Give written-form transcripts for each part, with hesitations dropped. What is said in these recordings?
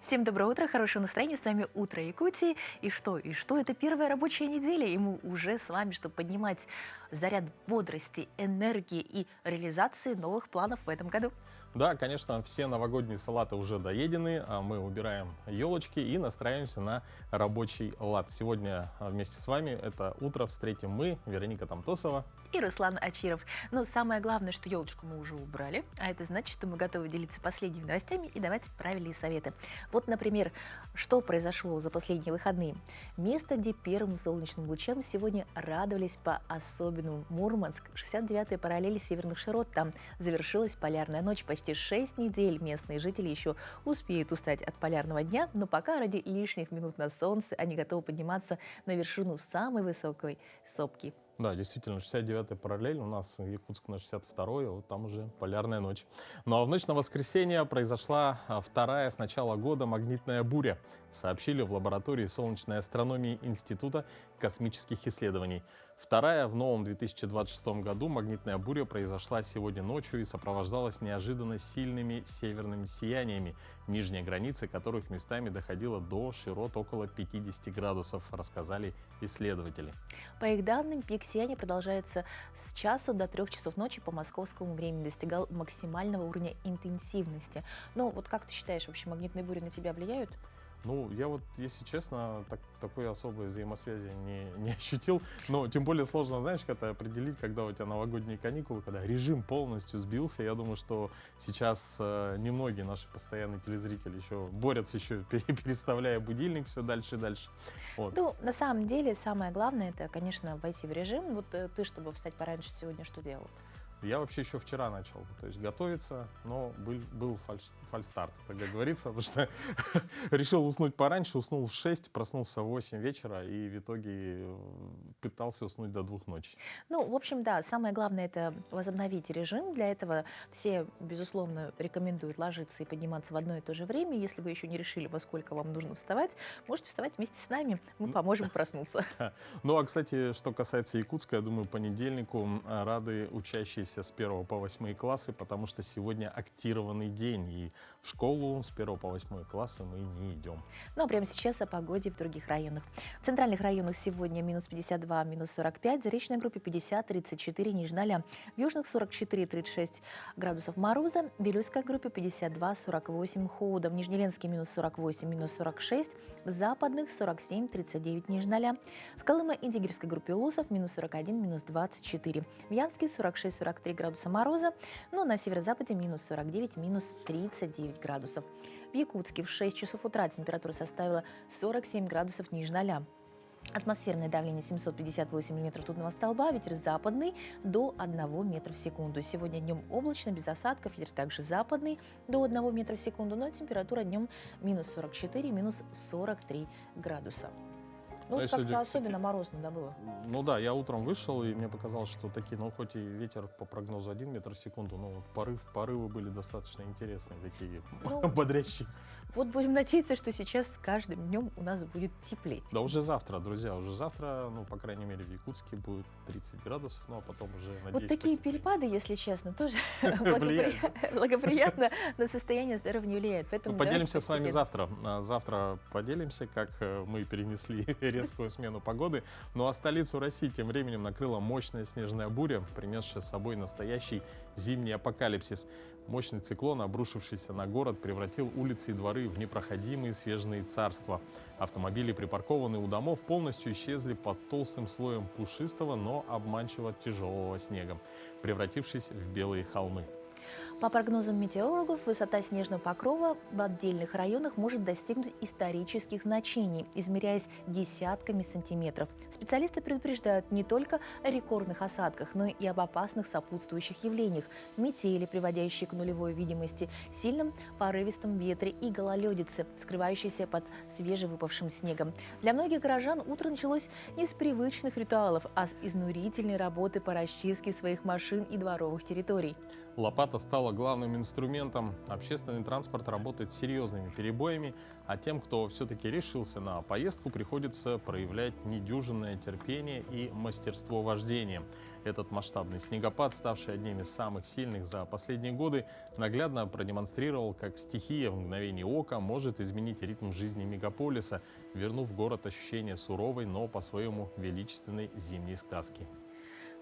Всем доброе утро, хорошего настроения. С вами «Утро Якутии». И что? Это первая рабочая неделя, и мы уже с вами, чтобы поднимать заряд бодрости, энергии и реализации новых планов в этом году. Да, конечно, все новогодние салаты уже доедены, а мы убираем елочки и настраиваемся на рабочий лад. Сегодня вместе с вами это утро встретим мы, Вероника Тамтосова. И Руслан Ачиров. Но самое главное, что елочку мы уже убрали, а это значит, что мы готовы делиться последними новостями и давать правильные советы. Вот, например, что произошло за последние выходные. Место, где первым солнечным лучам сегодня радовались по-особенному. Мурманск, 69-я параллель северных широт. Там завершилась полярная ночь. Почти 6 недель местные жители еще успеют устать от полярного дня, но пока ради лишних минут на солнце они готовы подниматься на вершину самой высокой сопки. Да, действительно, 69-й параллель, у нас Якутск на 62-й, вот там уже полярная ночь. Ну а в ночь на воскресенье произошла вторая с начала года магнитная буря, сообщили в лаборатории солнечной астрономии Института космических исследований. Вторая в новом 2026 году магнитная буря произошла сегодня ночью и сопровождалась неожиданно сильными северными сияниями, нижняя граница которых местами доходила до широт около 50 градусов, рассказали исследователи. По их данным, пик сияния продолжается с часа до 3 часов ночи по московскому времени, достигал максимального уровня интенсивности. Но вот как ты считаешь, вообще магнитные бури на тебя влияют? Ну, я вот, если честно, такой особой взаимосвязи не ощутил. Но тем более сложно, знаешь, как-то определить, когда у тебя новогодние каникулы, когда режим полностью сбился. Я думаю, что сейчас немногие наши постоянные телезрители еще борются, еще переставляя будильник все дальше и дальше. Вот. Ну, на самом деле, самое главное, это, конечно, войти в режим. Вот ты, чтобы встать пораньше сегодня, что делал? Я вообще еще вчера начал, то есть готовиться, но был фальстарт, как говорится, потому что решил уснуть пораньше, уснул в 6, проснулся в 8 вечера и в итоге пытался уснуть до 2 ночи. Ну, в общем, да, самое главное — это возобновить режим. Для этого все, безусловно, рекомендуют ложиться и подниматься в одно и то же время. Если вы еще не решили, во сколько вам нужно вставать, можете вставать вместе с нами, мы поможем проснуться. Ну, а, кстати, что касается Якутска, я думаю, понедельнику рады учащиеся с 1 по 8 классы, потому что сегодня актированный день, и в школу с 1 по 8 классы мы не идем. Ну, а прямо сейчас о погоде в других районах. В центральных районах сегодня минус 52, минус 45, в Заречной группе 50-34, ниже 0. В южных 44-36 градусов мороза, в Вилюйской группе 52-48 холода, в Нижнеленске минус 48, минус 46, в западных 47-39, ниже 0. В Колымо-Индигирской группе Улусов минус 41, минус 24, в Янске 46-43 градуса мороза, но на северо-западе минус 49, минус 39 градусов. В Якутске в 6 часов утра температура составила 47 градусов ниже 0. Атмосферное давление 758 мм ртутного столба, ветер западный до 1 метра в секунду. Сегодня днем облачно, без осадков, ветер также западный до 1 метра в секунду, но температура днем минус 44, минус 43 градуса. Ну, А как-то особенно морозно, да, было? Ну да, я утром вышел, и мне показалось, что такие, ну хоть и ветер по прогнозу 1 метр в секунду, но порывы были достаточно интересные, такие бодрящие. Вот будем надеяться, что сейчас с каждым днем у нас будет теплеть. Да уже завтра, друзья, уже завтра, ну, по крайней мере, в Якутске будет 30 градусов, ну, а потом уже, надеюсь, вот такие перепады, если честно, тоже благоприятно на состояние здоровья не влияет. Поделимся с вами завтра. Завтра поделимся, как мы перенесли резкую смену погоды. Ну а столицу России тем временем накрыла мощная снежная буря, принесшая с собой настоящий зимний апокалипсис. Мощный циклон, обрушившийся на город, превратил улицы и дворы в непроходимые снежные царства. Автомобили, припаркованные у домов, полностью исчезли под толстым слоем пушистого, но обманчиво тяжелого снега, превратившись в белые холмы. По прогнозам метеорологов, высота снежного покрова в отдельных районах может достигнуть исторических значений, измеряясь десятками сантиметров. Специалисты предупреждают не только о рекордных осадках, но и об опасных сопутствующих явлениях – метели, приводящие к нулевой видимости, сильном порывистом ветре и гололедице, скрывающейся под свежевыпавшим снегом. Для многих горожан утро началось не с привычных ритуалов, а с изнурительной работы по расчистке своих машин и дворовых территорий. Лопата стала главным инструментом. Общественный транспорт работает с серьезными перебоями, а тем, кто все-таки решился на поездку, приходится проявлять недюжинное терпение и мастерство вождения. Этот масштабный снегопад, ставший одним из самых сильных за последние годы, наглядно продемонстрировал, как стихия в мгновение ока может изменить ритм жизни мегаполиса, вернув в город ощущение суровой, но по-своему величественной зимней сказки.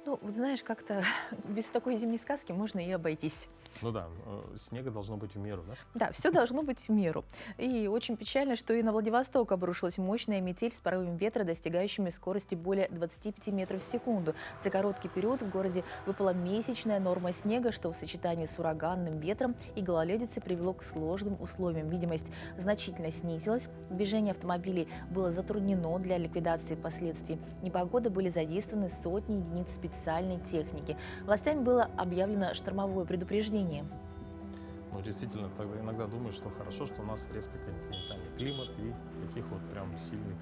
Ну, вот знаешь, как-то без такой зимней сказки можно и обойтись. Ну да, снега должно быть в меру, да? Да, все должно быть в меру. И очень печально, что и на Владивосток обрушилась мощная метель с порывами ветра, достигающими скорости более 25 метров в секунду. За короткий период в городе выпала месячная норма снега, что в сочетании с ураганным ветром и гололедицей привело к сложным условиям. Видимость значительно снизилась, движение автомобилей было затруднено. Для ликвидации последствий непогоды были задействованы сотни единиц специальной техники. Властями было объявлено штормовое предупреждение. Ну, действительно, тогда иногда думаю, что хорошо, что у нас резко континентальный климат и таких вот прям сильных,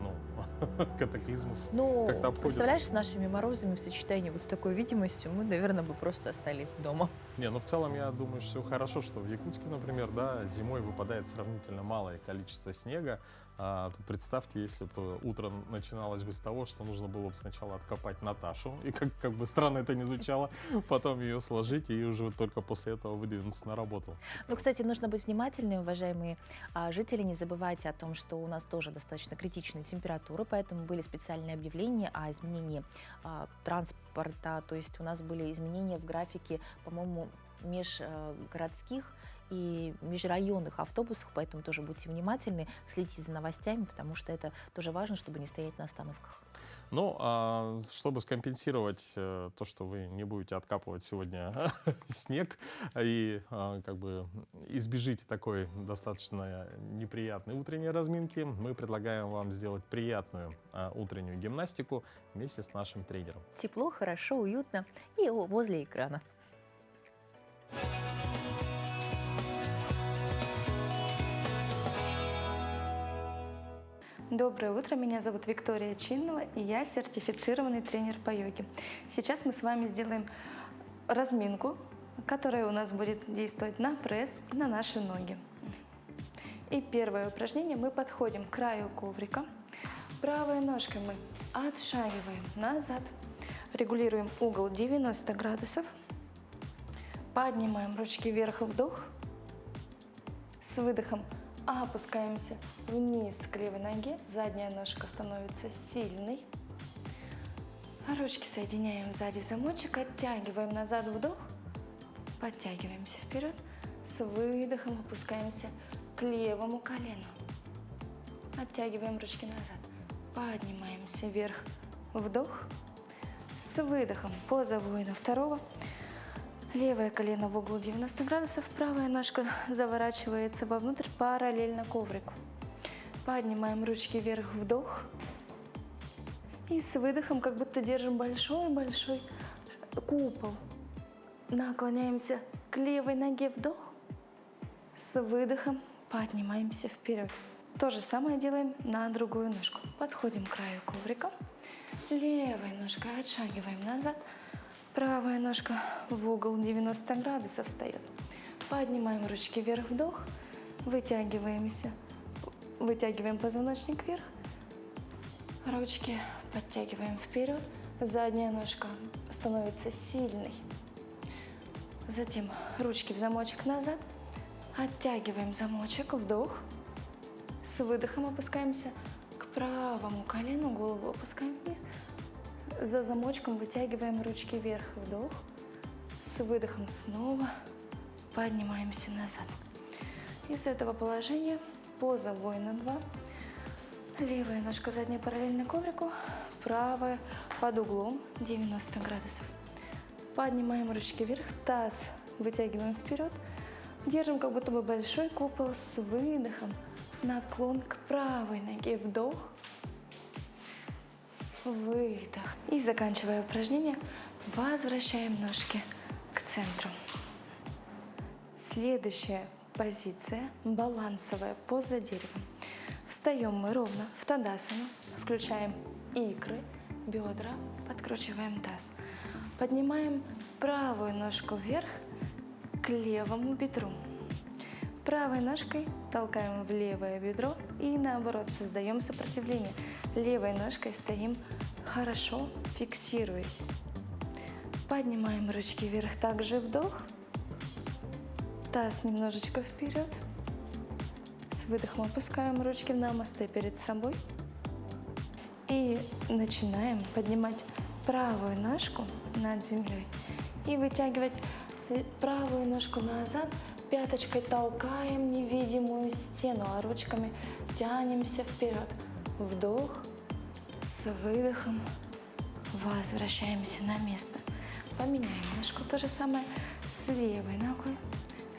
ну, катаклизмов Ну, как-то обходит. представляешь, с нашими морозами в сочетании вот с такой видимостью мы, наверное, бы просто остались дома. Не, ну в целом я думаю, что все хорошо, что в Якутске, например, да, зимой выпадает сравнительно малое количество снега. То представьте, если бы утро начиналось бы с того, что нужно было бы сначала откопать Наташу, и как бы странно это ни звучало, потом ее сложить и уже только после этого выдвинуться на работу. Ну, кстати, нужно быть внимательными, уважаемые жители. Не забывайте о том, что у нас тоже достаточно критичные температуры, поэтому были специальные объявления о изменении транспорта. То есть у нас были изменения в графике, по-моему, межгородских и межрайонных автобусах, поэтому тоже будьте внимательны, следите за новостями, потому что это тоже важно, чтобы не стоять на остановках. Ну, чтобы скомпенсировать то, что вы не будете откапывать сегодня снег и как бы избежите такой достаточно неприятной утренней разминки, мы предлагаем вам сделать приятную утреннюю гимнастику вместе с нашим тренером. Тепло, хорошо, уютно и возле экрана. Доброе утро, меня зовут Виктория Чиннова, и я сертифицированный тренер по йоге. Сейчас мы с вами сделаем разминку, которая у нас будет действовать на пресс и на наши ноги. И первое упражнение: мы подходим к краю коврика, правой ножкой мы отшагиваем назад, регулируем угол 90 градусов, поднимаем ручки вверх, вдох, с выдохом опускаемся вниз к левой ноге, задняя ножка становится сильной. Ручки соединяем сзади в замочек, оттягиваем назад, вдох, подтягиваемся вперед, с выдохом опускаемся к левому колену. Оттягиваем ручки назад, поднимаемся вверх, вдох, с выдохом, поза воина второго. Левое колено в угол 90 градусов, правая ножка заворачивается вовнутрь параллельно коврику. Поднимаем ручки вверх, вдох. И с выдохом как будто держим большой-большой купол. Наклоняемся к левой ноге, вдох. С выдохом поднимаемся вперед. То же самое делаем на другую ножку. Подходим к краю коврика. Левой ножкой отшагиваем назад. Правая ножка в угол 90 градусов встает. Поднимаем ручки вверх, вдох. Вытягиваемся. Вытягиваем позвоночник вверх. Ручки подтягиваем вперед. Задняя ножка становится сильной. Затем ручки в замочек назад. Оттягиваем замочек, вдох. С выдохом опускаемся к правому колену, голову опускаем вниз. За замочком вытягиваем ручки вверх, вдох. С выдохом снова поднимаемся назад. Из этого положения поза воина 2. Левая ножка задняя параллельно коврику, правая под углом 90 градусов. Поднимаем ручки вверх, таз вытягиваем вперед. Держим как будто бы большой купол, с выдохом. Наклон к правой ноге, вдох. Выдох. И заканчивая упражнение, возвращаем ножки к центру. Следующая позиция – балансовая поза дерева. Встаем мы ровно в тадасану, включаем икры, бедра, подкручиваем таз. Поднимаем правую ножку вверх к левому бедру. Правой ножкой толкаем в левое бедро и наоборот создаем сопротивление. Левой ножкой стоим хорошо, фиксируясь. Поднимаем ручки вверх, также вдох. Таз немножечко вперед. С выдохом опускаем ручки в намасте перед собой. И начинаем поднимать правую ножку над землей и вытягивать правую ножку назад. Пяточкой толкаем невидимую стену, а ручками тянемся вперед. Вдох, с выдохом возвращаемся на место. Поменяем ножку. То же самое с левой ногой.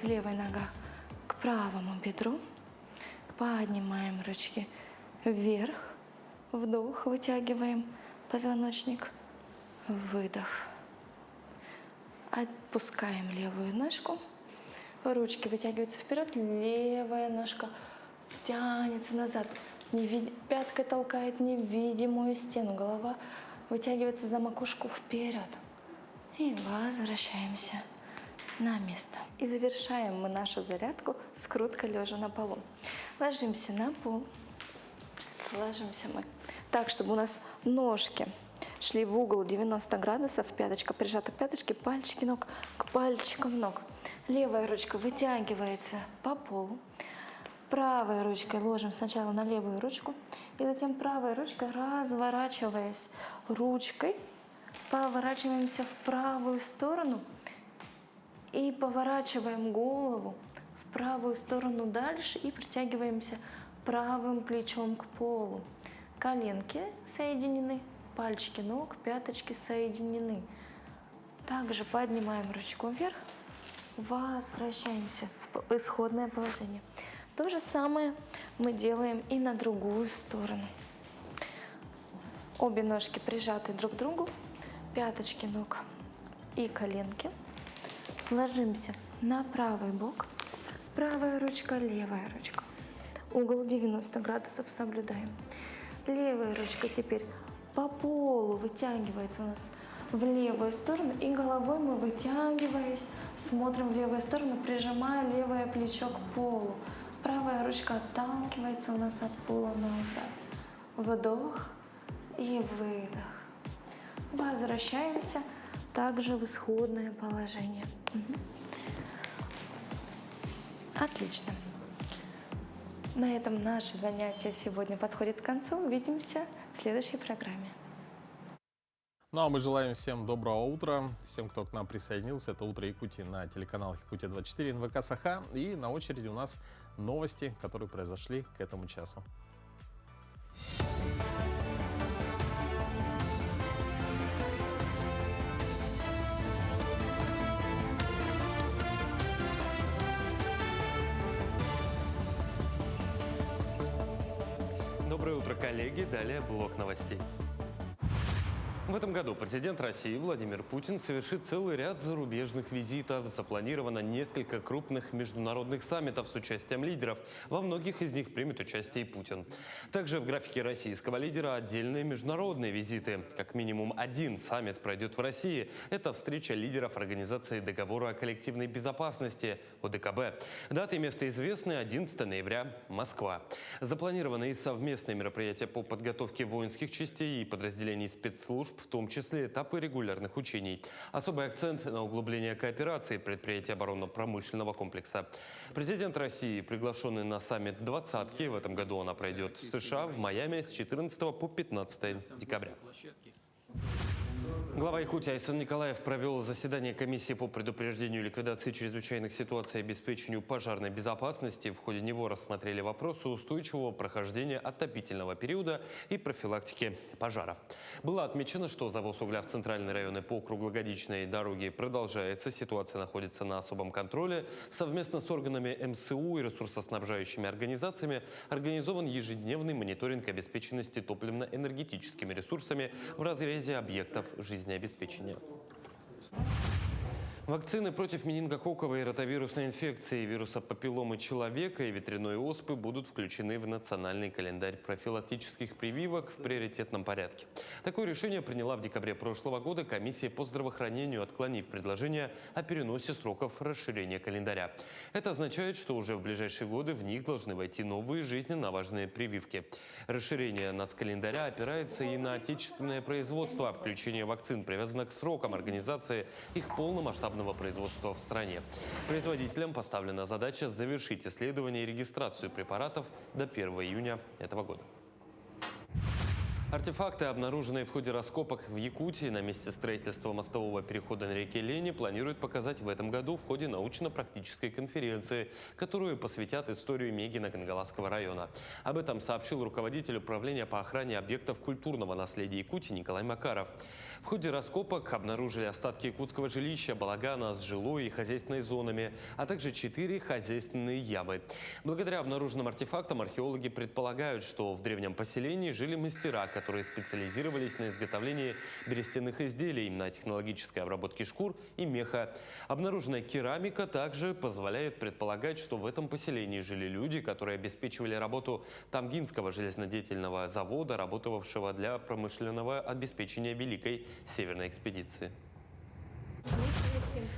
Левая нога к правому бедру. Поднимаем ручки вверх. Вдох, вытягиваем позвоночник. Выдох. Отпускаем левую ножку. Ручки вытягиваются вперед. Левая ножка тянется назад. Пяткой толкает невидимую стену. Голова вытягивается за макушку вперед. И возвращаемся на место. И завершаем мы нашу зарядку скруткой лежа на полу. Ложимся на пол. Ложимся мы так, чтобы у нас ножки шли в угол 90 градусов, пяточка прижата к пяточке, пальчики ног к пальчикам ног. Левая ручка вытягивается по полу. Правой ручкой ложим сначала на левую ручку, и затем правой ручкой, разворачиваясь ручкой, поворачиваемся в правую сторону и поворачиваем голову в правую сторону дальше и притягиваемся правым плечом к полу. Коленки соединены, пальчики ног, пяточки соединены. Также поднимаем ручку вверх, возвращаемся в исходное положение. То же самое мы делаем и на другую сторону. Обе ножки прижаты друг к другу, пяточки ног и коленки. Ложимся на правый бок, правая ручка, левая ручка. Угол 90 градусов соблюдаем. Левая ручка теперь по полу вытягивается у нас в левую сторону, и головой мы, вытягиваясь, смотрим в левую сторону, прижимая левое плечо к полу. Правая ручка отталкивается у нас от пола назад. Вдох и выдох. Возвращаемся также в исходное положение. Отлично. На этом наше занятие сегодня подходит к концу. Увидимся в следующей программе. Ну а мы желаем всем доброго утра, всем, кто к нам присоединился. Это «Утро Якутии» на телеканале Якутия-24, НВК Саха. И на очереди у нас новости, которые произошли к этому часу. Доброе утро, коллеги. Далее блок новостей. В этом году президент России Владимир Путин совершит целый ряд зарубежных визитов. Запланировано несколько крупных международных саммитов с участием лидеров. Во многих из них примет участие и Путин. Также в графике российского лидера отдельные международные визиты. Как минимум один саммит пройдет в России. Это встреча лидеров Организации договора о коллективной безопасности ОДКБ. Дата и место известны. 11 ноября, Москва. Запланированы и совместные мероприятия по подготовке воинских частей и подразделений спецслужб, в том числе этапы регулярных учений. Особый акцент на углубление кооперации предприятий оборонно-промышленного комплекса. Президент России, приглашенный на саммит «Двадцатки», в этом году она пройдет в США, в Майами с 14 по 15 декабря. Глава Якутии Айсан Николаев провел заседание комиссии по предупреждению и ликвидации чрезвычайных ситуаций и обеспечению пожарной безопасности. В ходе него рассмотрели вопросы устойчивого прохождения отопительного периода и профилактики пожаров. Было отмечено, что завоз угля в центральные районы по круглогодичной дороге продолжается. Ситуация находится на особом контроле. Совместно с органами МСУ и ресурсоснабжающими организациями организован ежедневный мониторинг обеспеченности топливно-энергетическими ресурсами в разрезе объектов жизнеобеспечения. Вакцины против менингококковой и ротавирусной инфекции, вируса папилломы человека и ветряной оспы будут включены в национальный календарь профилактических прививок в приоритетном порядке. Такое решение приняла в декабре прошлого года комиссия по здравоохранению, отклонив предложение о переносе сроков расширения календаря. Это означает, что уже в ближайшие годы в них должны войти новые жизненно важные прививки. Расширение нацкалендаря опирается и на отечественное производство. Включение вакцин привязано к срокам организации их полномасштабного производства в стране. Производителям поставлена задача завершить исследование и регистрацию препаратов до 1 июня этого года. Артефакты, обнаруженные в ходе раскопок в Якутии на месте строительства мостового перехода на реке Лени, планируют показать в этом году в ходе научно-практической конференции, которую посвятят историю Мегино-Кангаласского района. Об этом сообщил руководитель управления по охране объектов культурного наследия Якутии Николай Макаров. В ходе раскопок обнаружили остатки якутского жилища, балагана с жилой и хозяйственной зонами, а также 4 хозяйственные ямы. Благодаря обнаруженным артефактам археологи предполагают, что в древнем поселении жили мастера, которые специализировались на изготовлении берестяных изделий, на технологической обработке шкур и меха. Обнаруженная керамика также позволяет предполагать, что в этом поселении жили люди, которые обеспечивали работу Тамгинского железнодетельного завода, работавшего для промышленного обеспечения Великой Северной экспедиции.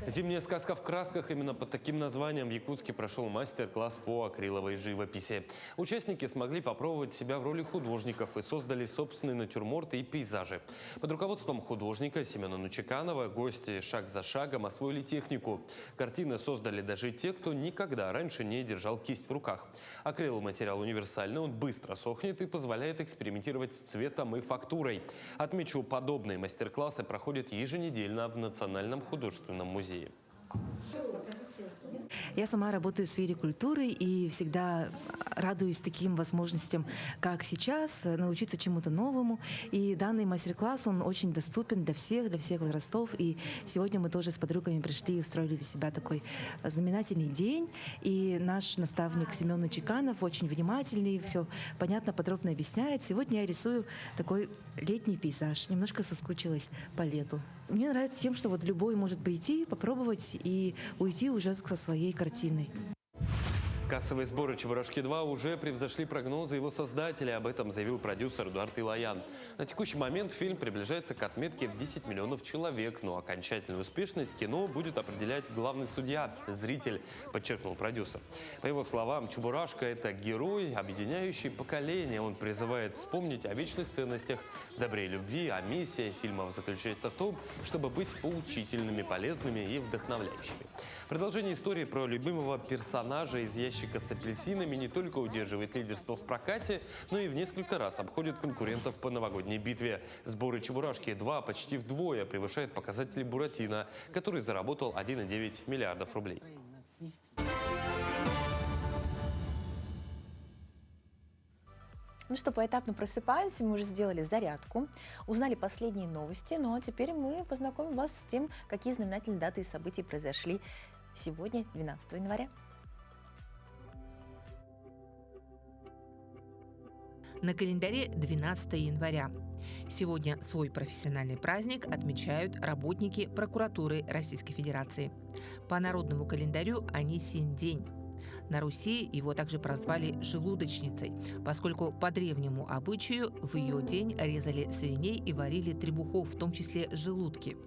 Зимняя сказка в красках. Именно под таким названием в Якутске прошел мастер-класс по акриловой живописи. Участники смогли попробовать себя в роли художников и создали собственные натюрморты и пейзажи. Под руководством художника Семена Нучеканова гости шаг за шагом освоили технику. Картины создали даже те, кто никогда раньше не держал кисть в руках. Акрил – материал универсальный, он быстро сохнет и позволяет экспериментировать с цветом и фактурой. Отмечу, подобные мастер-классы проходят еженедельно в Национальном художественном музее. Я сама работаю в сфере культуры и всегда радуюсь таким возможностям, как сейчас, научиться чему-то новому. И данный мастер-класс, он очень доступен для всех возрастов. И сегодня мы тоже с подругами пришли и устроили для себя такой знаменательный день. И наш наставник Семен Чеканов очень внимательный, все понятно, подробно объясняет. Сегодня я рисую такой летний пейзаж. Немножко соскучилась по лету. Мне нравится тем, что вот любой может прийти, попробовать и уйти уже со своей картиной. Кассовые сборы «Чебурашки-2» уже превзошли прогнозы его создателя. Об этом заявил продюсер Эдуард Илаян. На текущий момент фильм приближается к отметке в 10 миллионов человек, но окончательную успешность кино будет определять главный судья – зритель, подчеркнул продюсер. По его словам, Чебурашка – это герой, объединяющий поколения. Он призывает вспомнить о вечных ценностях, добре и любви, а миссия фильмов заключается в том, чтобы быть поучительными, полезными и вдохновляющими. Продолжение истории про любимого персонажа из ящика с апельсинами не только удерживает лидерство в прокате, но и в несколько раз обходит конкурентов по новогодней битве. Сборы «Чебурашки-2» почти вдвое превышают показатели «Буратино», который заработал 1,9 миллиардов рублей. Ну что, поэтапно просыпаемся, мы уже сделали зарядку, узнали последние новости, ну а теперь мы познакомим вас с тем, какие знаменательные даты и события произошли сегодня, 12 января. На календаре 12 января. Сегодня свой профессиональный праздник отмечают работники прокуратуры Российской Федерации. По народному календарю Анисин день. На Руси его также прозвали «желудочницей», поскольку по древнему обычаю в ее день резали свиней и варили требухов, в том числе желудки.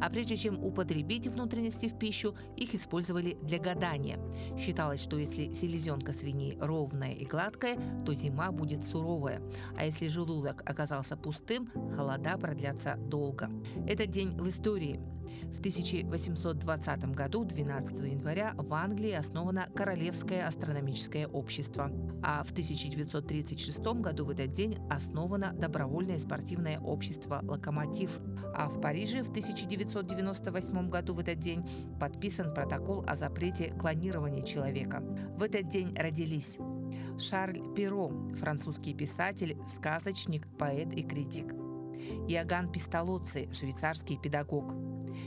А прежде чем употребить внутренности в пищу, их использовали для гадания. Считалось, что если селезенка свиней ровная и гладкая, то зима будет суровая. А если желудок оказался пустым, холода продлятся долго. Этот день в истории. В 1820 году, 12 января, в Англии основано Королевское астрономическое общество. А в 1936 году в этот день основано добровольное спортивное общество «Локомотив». А в Париже в 1998 году в этот день подписан протокол о запрете клонирования человека. В этот день родились Шарль Перро, французский писатель, сказочник, поэт и критик. Иоганн Песталоцци, швейцарский педагог.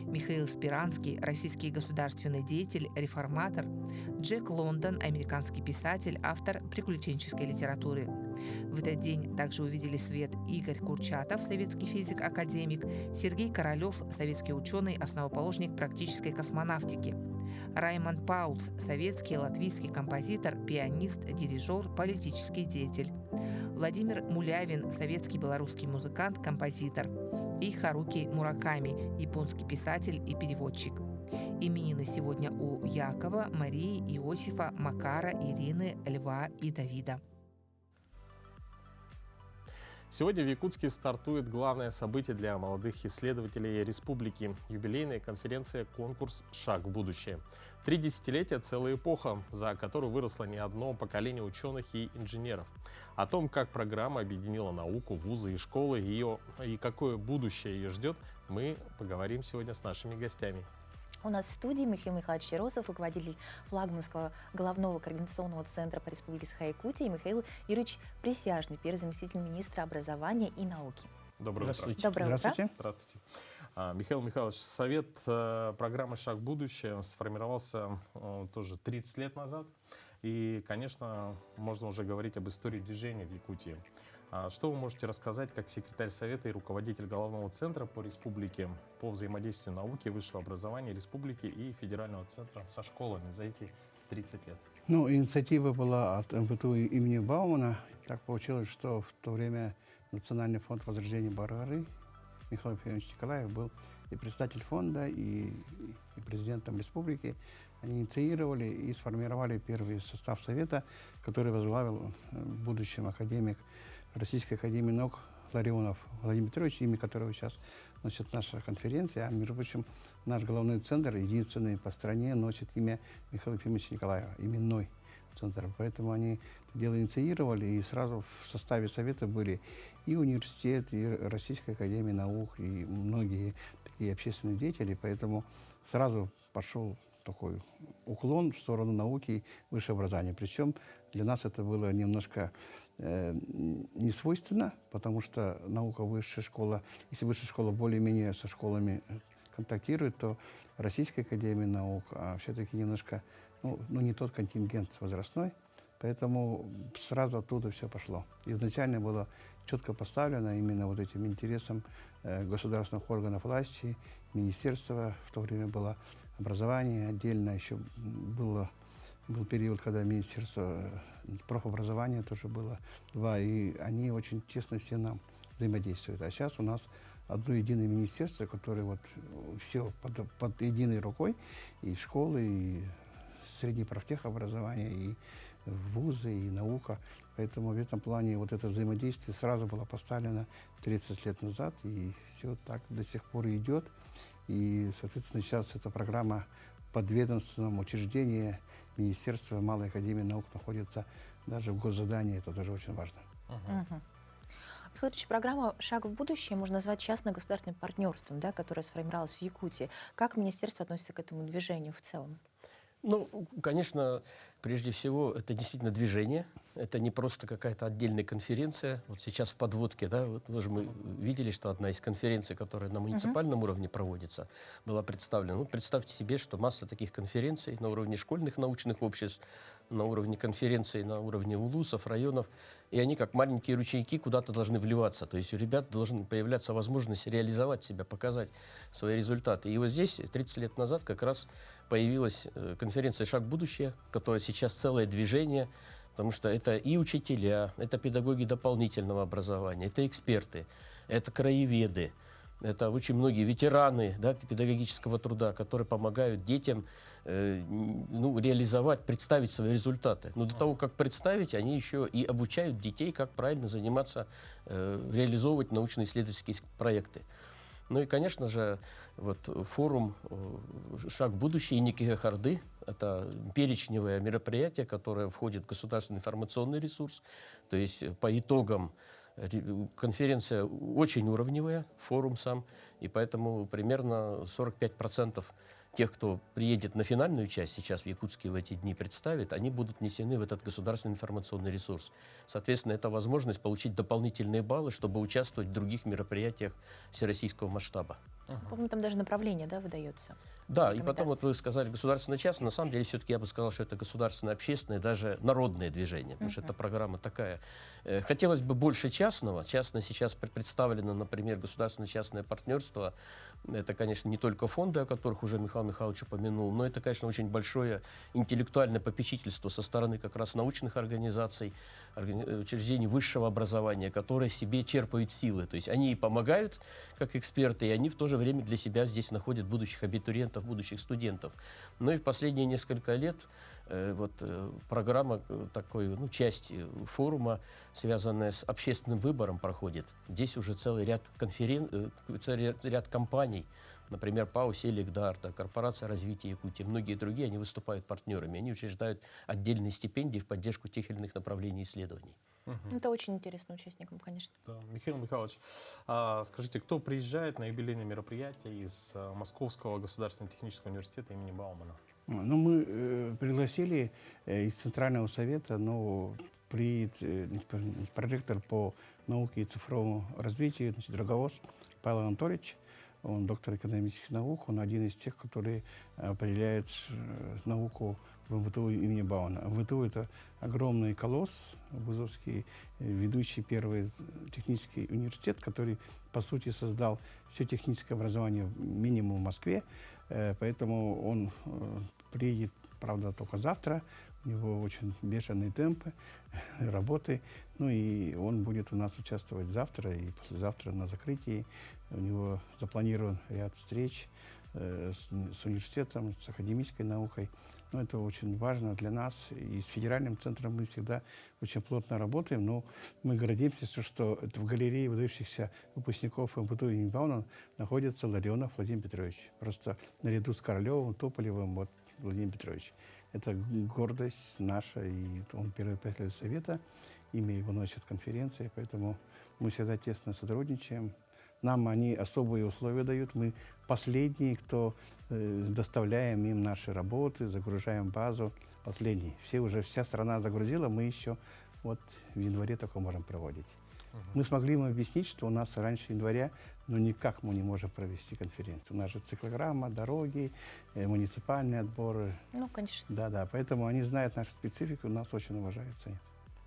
Михаил Спиранский, российский государственный деятель, реформатор. Джек Лондон, американский писатель, автор приключенческой литературы. В этот день также увидели свет Игорь Курчатов, советский физик, академик, Сергей Королев, советский ученый, основоположник практической космонавтики. Раймонд Паулс, советский, латвийский композитор, пианист, дирижер, политический деятель. Владимир Мулявин, советский белорусский музыкант, композитор. И Харуки Мураками, японский писатель и переводчик. Именины сегодня у Якова, Марии, Иосифа, Макара, Ирины, Льва и Давида. Сегодня в Якутске стартует главное событие для молодых исследователей республики – юбилейная конференция-конкурс «Шаг в будущее». 3 десятилетия – целая эпоха, за которую выросло не одно поколение ученых и инженеров. О том, как программа объединила науку, вузы и школы, и какое будущее ее ждет, мы поговорим сегодня с нашими гостями. У нас в студии Михаил Михайлович Черосов, руководитель флагманского головного координационного центра по республике Саха-Якутия, и Михаил Юрьевич Присяжный, первый заместитель министра образования и науки. Доброе утро. Доброе утро. Здравствуйте. Михаил Михайлович, совет программы «Шаг в будущее» сформировался тоже 30 лет назад. И, конечно, можно уже говорить об истории движения в Якутии. Что вы можете рассказать как секретарь Совета и руководитель Головного центра по республике по взаимодействию науки, высшего образования республики и федерального центра со школами за эти 30 лет? Ну, инициатива была от МПТУ имени Баумана. Так получилось, что в то время Национальный фонд возрождения Баргары Михаил Ефимович Николаев был и председатель фонда, и президентом республики. Они инициировали и сформировали первый состав совета, который возглавил в будущем академик Российской академии наук Ларионов Владимир Петрович, имя которого сейчас носит наша конференция. А, между прочим, наш головной центр, единственный по стране, носит имя Михаила Ефимовича Николаева, именной центр. Поэтому они это дело инициировали, и сразу в составе совета были и университет, и Российская академия наук, и многие такие общественные деятели. Поэтому сразу пошел такой уклон в сторону науки и высшего образования. Причем для нас это было немножко не свойственно, потому что наука, высшая школа, если высшая школа более-менее со школами контактирует, то Российская академия наук все-таки немножко, ну, не тот контингент возрастной, поэтому сразу оттуда все пошло. Изначально было четко поставлено именно вот этим интересом государственных органов власти, министерства, в то время было образование отдельно, еще был период, когда Министерство профобразования тоже было два, и они очень тесно все нам взаимодействуют. А сейчас у нас одно единое министерство, которое вот все под единой рукой, и школы, и среднее профтехобразование, и вузы, и наука. Поэтому в этом плане вот это взаимодействие сразу было поставлено 30 лет назад, и все так до сих пор идет. И, соответственно, сейчас эта программа в подведомственном учреждении Министерства Малой академии наук находится даже в госзадании. Это тоже очень важно. Михаил Юрьевич, программа «Шаг в будущее» можно назвать частно-государственным партнерством, да, которое сформировалось в Якутии. Как министерство относится к этому движению в целом? Ну, конечно, прежде всего, это действительно движение. Это не просто какая-то отдельная конференция. Вот сейчас в подводке, да, вот мы видели, что одна из конференций, которая на муниципальном уровне проводится, была представлена. Ну, представьте себе, что масса таких конференций на уровне школьных научных обществ, на уровне конференций, на уровне улусов, районов. И они, как маленькие ручейки, куда-то должны вливаться. То есть у ребят должна появляться возможность реализовать себя, показать свои результаты. И вот здесь 30 лет назад как раз появилась конференция «Шаг в будущее», которая сейчас целое движение, потому что это и учителя, это педагоги дополнительного образования, это эксперты, это краеведы, это очень многие ветераны, да, педагогического труда, которые помогают детям реализовать, представить свои результаты. Но до того, как представить, они еще и обучают детей, как правильно заниматься, реализовывать научно-исследовательские проекты. Ну и, конечно же, вот форум «Шаг в будущее» и Никига Харды – это перечневое мероприятие, которое входит в государственный информационный ресурс. То есть по итогам конференция очень уровневая, форум сам, и поэтому примерно 45% тех, кто приедет на финальную часть, сейчас в Якутске в эти дни представит, они будут внесены в этот государственный информационный ресурс. Соответственно, это возможность получить дополнительные баллы, чтобы участвовать в других мероприятиях всероссийского масштаба. По-моему, там даже направление, да, выдается. Да, и потом вот Рекомендации. вы сказали государственно-частное, на самом деле все-таки я бы сказал, что это государственно-общественное, даже народное движение, потому что эта программа такая. Хотелось бы больше частного. Частное сейчас представлено, например, государственно-частное партнерство. Это, конечно, не только фонды, о которых уже Михаил Михайлович упомянул, но это, конечно, очень большое интеллектуальное попечительство со стороны как раз научных организаций, учреждений высшего образования, которые себе черпают силы. То есть они и помогают как эксперты, и они в то же время для себя здесь находят будущих абитуриентов, будущих студентов. Ну и в последние несколько лет программа такой, часть форума, связанная с общественным выбором, проходит. Здесь уже целый ряд ряд компаний, например, ПАО «Селигдар», Корпорация развития Якутии, многие другие, они выступают партнерами, они учреждают отдельные стипендии в поддержку тех или иных направлений исследований. Это очень интересно участникам, конечно. Да. Михаил Михайлович, скажите, кто приезжает на юбилейное мероприятие из Московского государственного технического университета имени Баумана? Ну, мы пригласили из Центрального совета, приедет проректор по науке и цифровому развитию, Драговоз Павел Анатольевич. Он доктор экономических наук, он один из тех, которые определяет науку в МВТУ имени Баумана. МВТУ — это огромный колосс вузовский, ведущий первый технический университет, который, по сути, создал все техническое образование минимум в Москве. Поэтому он приедет, правда, только завтра. У него очень бешеные темпы работы. Ну и он будет у нас участвовать завтра и послезавтра на закрытии. У него запланирован ряд встреч с университетом, с академической наукой. Но это очень важно для нас. И с федеральным центром мы всегда очень плотно работаем. Но мы гордимся, что в галерее выдающихся выпускников МВТУ имени Баумана находится Ларионов Владимир Петрович. Просто наряду с Королевым, Тополевым, Владимир Петрович. Это гордость наша, и он первый председатель совета, имя его носит конференции, поэтому мы всегда тесно сотрудничаем. Нам они особые условия дают. Мы последние, кто доставляем им наши работы, загружаем базу. Последний. Вся страна загрузила, мы еще в январе только можем проводить. Мы смогли им объяснить, что у нас раньше января, никак мы не можем провести конференцию. У нас же циклограмма, дороги, муниципальные отборы. Ну, конечно. Да, поэтому они знают нашу специфику, нас очень уважают, ценят.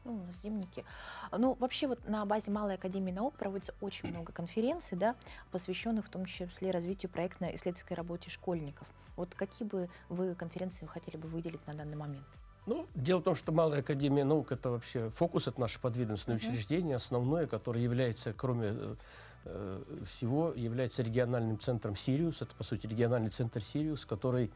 У нас зимники. Вообще на базе Малой академии наук проводится очень много конференций, да, посвященных в том числе развитию проектно-исследовательской работе школьников. Какие бы вы конференции хотели бы выделить на данный момент? Дело в том, что Малая академия наук — это вообще фокус, это наше подведомственное учреждение, основное, которое является, кроме всего, является региональным центром «Сириус». Это, по сути, региональный центр «Сириус», который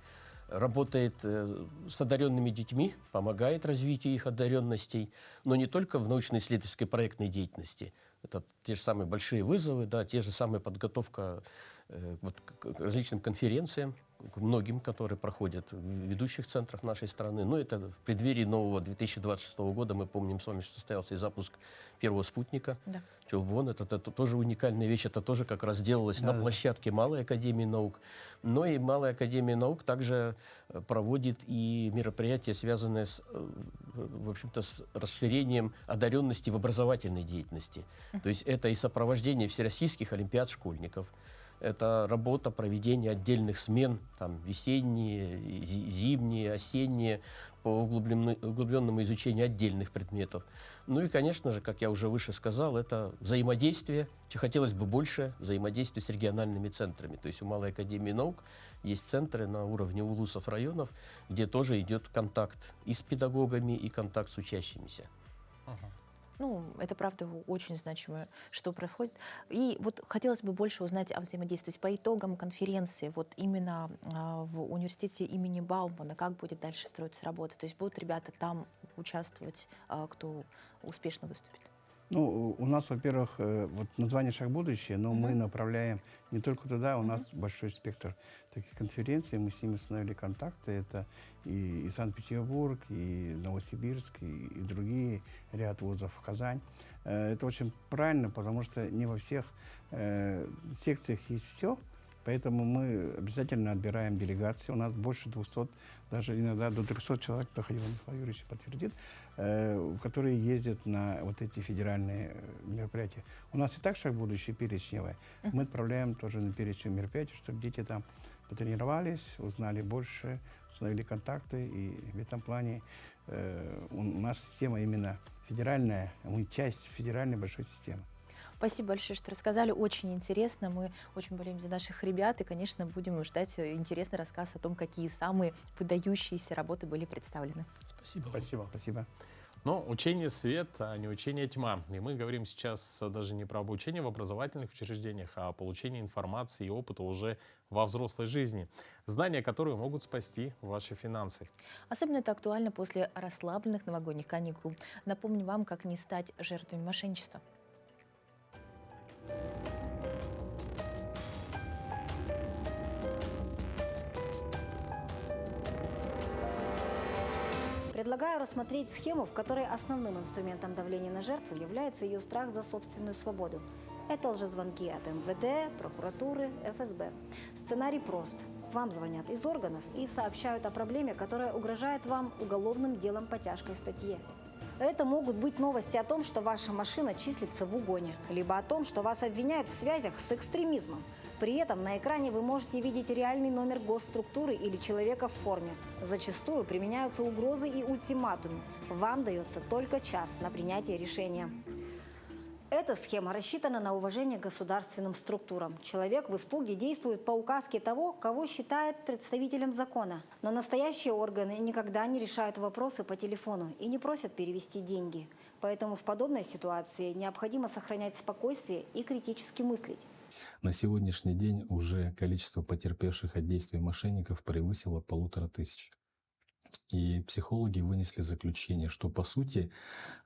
работает с одаренными детьми, помогает развитию их одаренностей, но не только в научно-исследовательской проектной деятельности. Это те же самые большие вызовы, те же самые подготовка к различным конференциям, к многим, которые проходят в ведущих центрах нашей страны. Но это в преддверии нового 2026 года. Мы помним с вами, что состоялся и запуск первого спутника. Да. Чулбон. Это тоже уникальная вещь. Это тоже как раз делалось на площадке Малой академии наук. Но и Малая академия наук также проводит и мероприятия, связанные с, в общем-то, с расширением одаренности в образовательной деятельности. То есть это и сопровождение всероссийских олимпиад школьников. Это работа, проведение отдельных смен, весенние, зимние, осенние, по углубленному изучению отдельных предметов. Ну и, конечно же, как я уже выше сказал, это взаимодействие, хотелось бы больше взаимодействия с региональными центрами. То есть у Малой академии наук есть центры на уровне улусов, районов, где тоже идет контакт и с педагогами, и контакт с учащимися. Это, правда, очень значимо, что происходит. И хотелось бы больше узнать о взаимодействии. По итогам конференции, именно в университете имени Баумана, как будет дальше строиться работа? То есть будут ребята там участвовать, кто успешно выступит? У нас, во-первых, название «Шаг будущее», но мы направляем не только туда, у нас большой спектр таких конференций, мы с ними установили контакты, это и Санкт-Петербург, и Новосибирск, и другие, ряд вузов, Казань. Это очень правильно, потому что не во всех секциях есть все, Поэтому мы обязательно отбираем делегации. У нас больше 200, даже иногда до 300 человек, доходило, Михаил Юрьевич подтвердит, которые ездят на вот эти федеральные мероприятия. У нас и так шаг будущий перечневый. Мы отправляем тоже на перечень мероприятий, чтобы дети там потренировались, узнали больше, установили контакты. И в этом плане у нас система именно федеральная, мы часть федеральной большой системы. Спасибо большое, что рассказали. Очень интересно. Мы очень болеем за наших ребят. И, конечно, будем ждать интересный рассказ о том, какие самые выдающиеся работы были представлены. Спасибо. Спасибо. Спасибо. Но учение свет, а не учение тьма. И мы говорим сейчас даже не про обучение в образовательных учреждениях, а о получении информации и опыта уже во взрослой жизни. Знания, которые могут спасти ваши финансы. Особенно это актуально после расслабленных новогодних каникул. Напомню вам, как не стать жертвами мошенничества. Предлагаю рассмотреть схему, в которой основным инструментом давления на жертву является ее страх за собственную свободу. Это лжезвонки от МВД, прокуратуры, ФСБ. Сценарий прост. Вам звонят из органов и сообщают о проблеме, которая угрожает вам уголовным делом по тяжкой статье. Это могут быть новости о том, что ваша машина числится в угоне, либо о том, что вас обвиняют в связях с экстремизмом. При этом на экране вы можете видеть реальный номер госструктуры или человека в форме. Зачастую применяются угрозы и ультиматумы. Вам дается только час на принятие решения. Эта схема рассчитана на уважение к государственным структурам. Человек в испуге действует по указке того, кого считает представителем закона. Но настоящие органы никогда не решают вопросы по телефону и не просят перевести деньги. Поэтому в подобной ситуации необходимо сохранять спокойствие и критически мыслить. На сегодняшний день уже количество потерпевших от действий мошенников превысило 1500. И психологи вынесли заключение, что по сути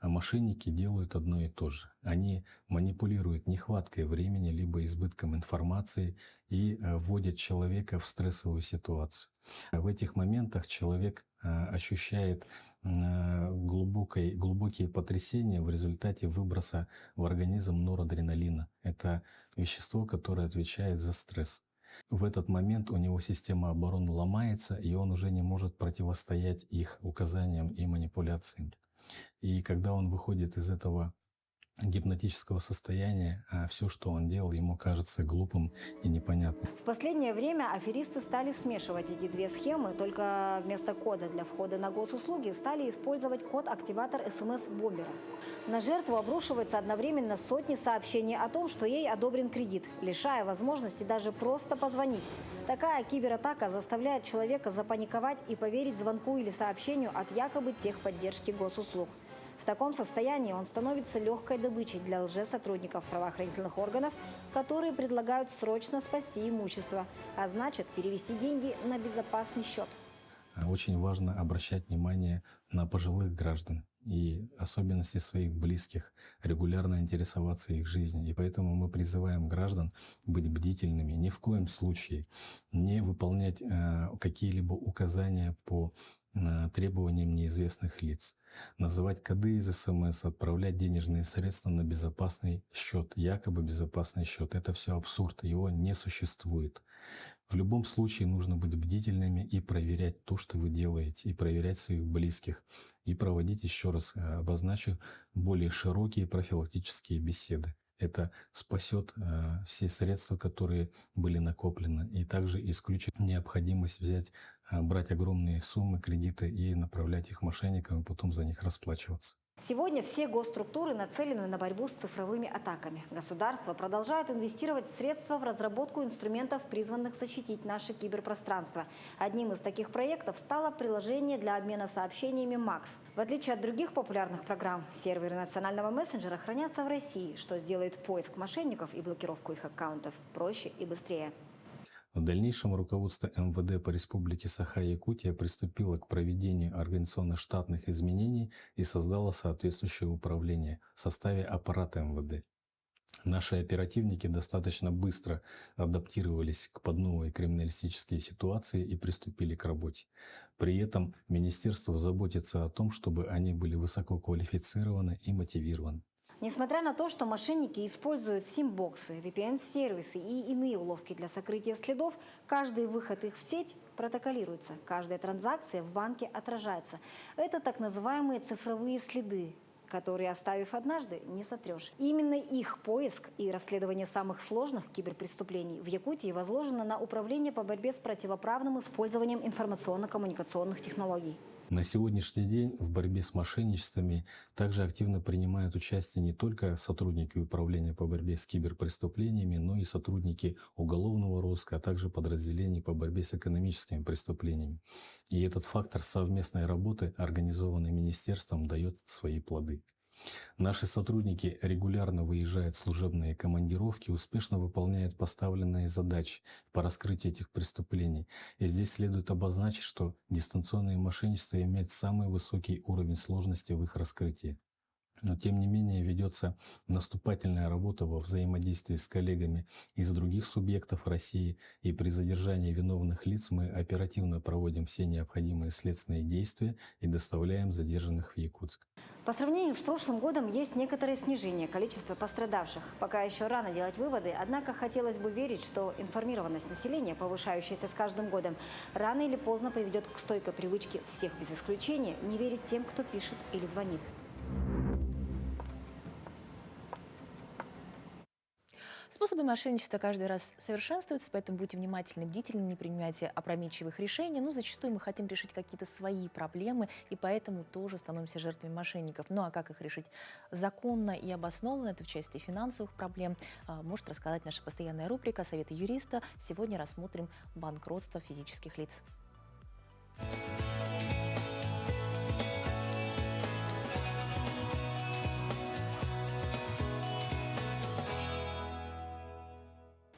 мошенники делают одно и то же. Они манипулируют нехваткой времени либо избытком информации и вводят человека в стрессовую ситуацию. В этих моментах человек ощущает глубокие потрясения в результате выброса в организм норадреналина. Это вещество, которое отвечает за стресс. В этот момент у него система обороны ломается, и он уже не может противостоять их указаниям и манипуляциям. И когда он выходит из этого гипнотического состояния, все, что он делал, ему кажется глупым и непонятным. В последнее время аферисты стали смешивать эти две схемы, только вместо кода для входа на госуслуги стали использовать код-активатор СМС-бомбера. На жертву обрушивается одновременно сотни сообщений о том, что ей одобрен кредит, лишая возможности даже просто позвонить. Такая кибератака заставляет человека запаниковать и поверить звонку или сообщению от якобы техподдержки госуслуг. В таком состоянии он становится легкой добычей для лжесотрудников правоохранительных органов, которые предлагают срочно спасти имущество, а значит перевести деньги на безопасный счет. Очень важно обращать внимание на пожилых граждан и особенности своих близких, регулярно интересоваться их жизнью. И поэтому мы призываем граждан быть бдительными, ни в коем случае не выполнять какие-либо указания по требованиям неизвестных лиц, называть коды из СМС, отправлять денежные средства на безопасный счет, якобы безопасный счет. Это все абсурд, его не существует. В любом случае нужно быть бдительными и проверять то, что вы делаете, и проверять своих близких, и проводить, еще раз обозначу, более широкие профилактические беседы. Это спасет все средства, которые были накоплены, и также исключит необходимость брать огромные суммы кредита и направлять их мошенникам, и потом за них расплачиваться. Сегодня все госструктуры нацелены на борьбу с цифровыми атаками. Государство продолжает инвестировать средства в разработку инструментов, призванных защитить наше киберпространство. Одним из таких проектов стало приложение для обмена сообщениями МАКС. В отличие от других популярных программ, серверы национального мессенджера хранятся в России, что сделает поиск мошенников и блокировку их аккаунтов проще и быстрее. В дальнейшем руководство МВД по Республике Саха-Якутия приступило к проведению организационно-штатных изменений и создало соответствующее управление в составе аппарата МВД. Наши оперативники достаточно быстро адаптировались к новой криминалистической ситуации и приступили к работе. При этом министерство заботится о том, чтобы они были высококвалифицированы и мотивированы. Несмотря на то, что мошенники используют сим-боксы, VPN-сервисы и иные уловки для сокрытия следов, каждый выход их в сеть протоколируется, каждая транзакция в банке отражается. Это так называемые цифровые следы, которые, оставив однажды, не сотрешь. И именно их поиск и расследование самых сложных киберпреступлений в Якутии возложено на Управление по борьбе с противоправным использованием информационно-коммуникационных технологий. На сегодняшний день в борьбе с мошенничествами также активно принимают участие не только сотрудники Управления по борьбе с киберпреступлениями, но и сотрудники уголовного розыска, а также подразделений по борьбе с экономическими преступлениями. И этот фактор совместной работы, организованной министерством, дает свои плоды. Наши сотрудники регулярно выезжают в служебные командировки, успешно выполняют поставленные задачи по раскрытию этих преступлений. И здесь следует обозначить, что дистанционные мошенничества имеют самый высокий уровень сложности в их раскрытии. Но тем не менее ведется наступательная работа во взаимодействии с коллегами из других субъектов России, и при задержании виновных лиц мы оперативно проводим все необходимые следственные действия и доставляем задержанных в Якутск. По сравнению с прошлым годом есть некоторое снижение количества пострадавших. Пока еще рано делать выводы, однако хотелось бы верить, что информированность населения, повышающаяся с каждым годом, рано или поздно приведет к стойкой привычке всех без исключения не верить тем, кто пишет или звонит. Способы мошенничества каждый раз совершенствуются, поэтому будьте внимательны, бдительны, не принимайте опрометчивых решений. Но зачастую мы хотим решить какие-то свои проблемы, и поэтому тоже становимся жертвами мошенников. Ну а как их решить законно и обоснованно, это в части финансовых проблем, может рассказать наша постоянная рубрика «Советы юриста». Сегодня рассмотрим банкротство физических лиц.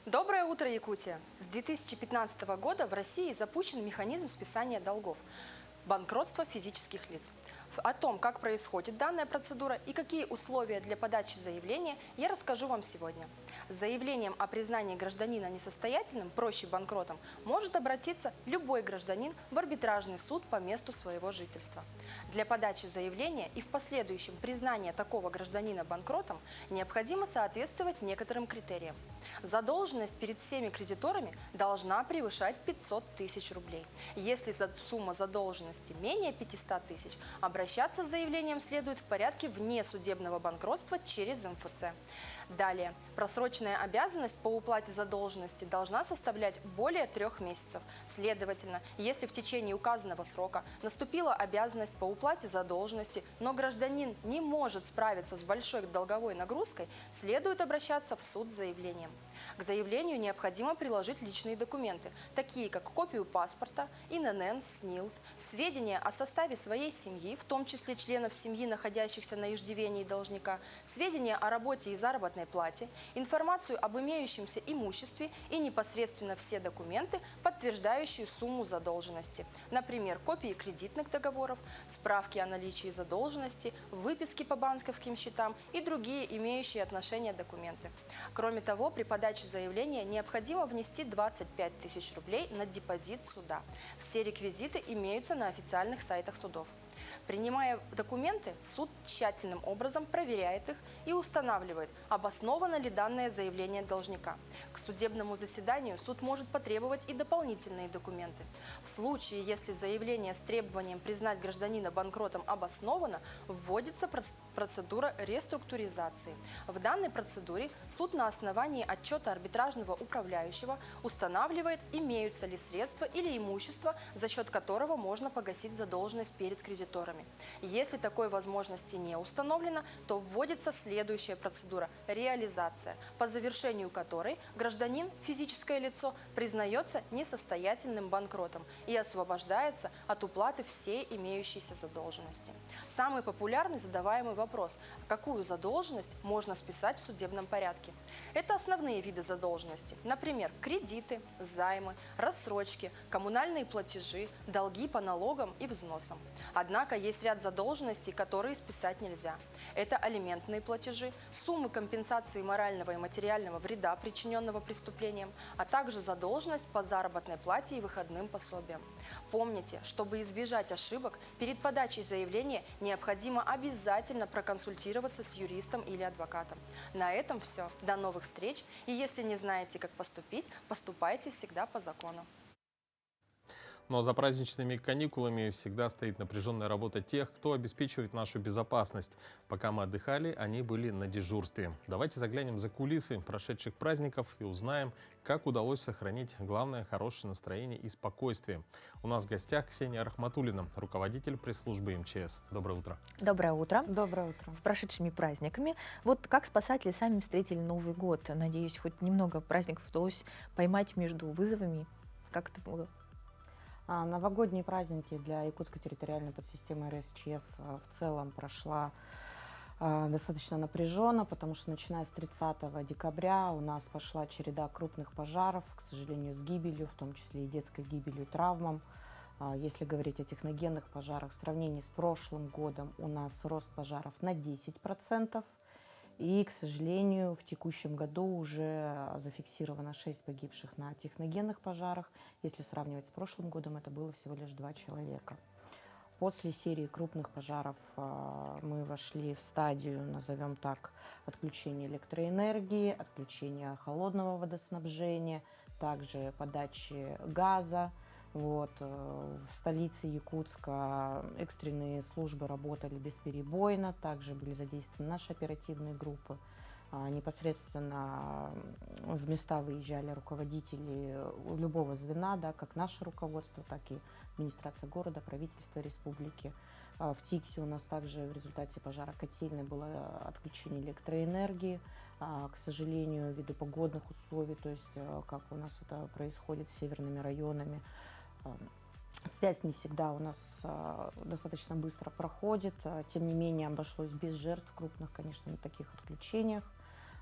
Доброе утро, Якутия! С 2015 года в России запущен механизм списания долгов – банкротство физических лиц. О том, как происходит данная процедура и какие условия для подачи заявления, я расскажу вам сегодня. С заявлением о признании гражданина несостоятельным, проще банкротом, может обратиться любой гражданин в арбитражный суд по месту своего жительства. Для подачи заявления и в последующем признания такого гражданина банкротом необходимо соответствовать некоторым критериям. Задолженность перед всеми кредиторами должна превышать 500 тысяч рублей. Если сумма задолженности менее 500 тысяч, обращаться с заявлением следует в порядке внесудебного банкротства через МФЦ. Далее. Просроченная обязанность по уплате задолженности должна составлять более 3 месяцев. Следовательно, если в течение указанного срока наступила обязанность по уплате задолженности, но гражданин не может справиться с большой долговой нагрузкой, следует обращаться в суд с заявлением. К заявлению необходимо приложить личные документы, такие как копию паспорта, ИНН, СНИЛС, сведения о составе своей семьи, в том числе членов семьи, находящихся на иждивении должника, сведения о работе и заработной плате, информацию об имеющемся имуществе и непосредственно все документы, подтверждающие сумму задолженности. Например, копии кредитных договоров, справки о наличии задолженности, выписки по банковским счетам и другие имеющие отношение документы. Кроме того, при подаче заявления необходимо внести 25 тысяч рублей на депозит суда. Все реквизиты имеются на официальных сайтах судов. Принимая документы, суд тщательным образом проверяет их и устанавливает, обосновано ли данное заявление должника. К судебному заседанию суд может потребовать и дополнительные документы. В случае, если заявление с требованием признать гражданина банкротом обосновано, вводится процедура реструктуризации. В данной процедуре суд на основании отчета арбитражного управляющего устанавливает, имеются ли средства или имущество, за счет которого можно погасить задолженность перед кредиторами. Если такой возможности не установлено, то вводится следующая процедура – реализация, по завершению которой гражданин, физическое лицо, признается несостоятельным банкротом и освобождается от уплаты всей имеющейся задолженности. Самый популярный задаваемый вопрос – какую задолженность можно списать в судебном порядке? Это основные виды задолженности, например, кредиты, займы, рассрочки, коммунальные платежи, долги по налогам и взносам. Однако Однако есть ряд задолженностей, которые списать нельзя. Это алиментные платежи, суммы компенсации морального и материального вреда, причиненного преступлением, а также задолженность по заработной плате и выходным пособиям. Помните, чтобы избежать ошибок, перед подачей заявления необходимо обязательно проконсультироваться с юристом или адвокатом. На этом все. До новых встреч. И если не знаете, как поступить, поступайте всегда по закону. Но за праздничными каникулами всегда стоит напряженная работа тех, кто обеспечивает нашу безопасность. Пока мы отдыхали, они были на дежурстве. Давайте заглянем за кулисы прошедших праздников и узнаем, как удалось сохранить, главное, хорошее настроение и спокойствие. У нас в гостях Ксения Рахматуллина, руководитель пресс-службы МЧС. Доброе утро. Доброе утро. Доброе утро. С прошедшими праздниками. Вот как спасатели сами встретили Новый год? Надеюсь, хоть немного праздников удалось поймать между вызовами. Как это было? Новогодние праздники для Якутской территориальной подсистемы РСЧС в целом прошла достаточно напряженно, потому что начиная с 30 декабря у нас пошла череда крупных пожаров, к сожалению, с гибелью, в том числе и детской гибелью и травмам. Если говорить о техногенных пожарах, в сравнении с прошлым годом у нас рост пожаров на 10%. И, к сожалению, в текущем году уже зафиксировано 6 погибших на техногенных пожарах. Если сравнивать с прошлым годом, это было всего лишь 2 человека. После серии крупных пожаров мы вошли в стадию, назовем так, отключения электроэнергии, отключения холодного водоснабжения, также подачи газа. В столице Якутска экстренные службы работали бесперебойно, также были задействованы наши оперативные группы. Непосредственно в места выезжали руководители любого звена, да, как наше руководство, так и администрация города, правительство республики. В ТИКСе у нас также в результате пожара котельной было отключение электроэнергии. К сожалению, ввиду погодных условий, то есть как у нас это происходит с северными районами, связь не всегда у нас достаточно быстро проходит. Тем не менее, обошлось без жертв крупных, конечно, на таких отключениях.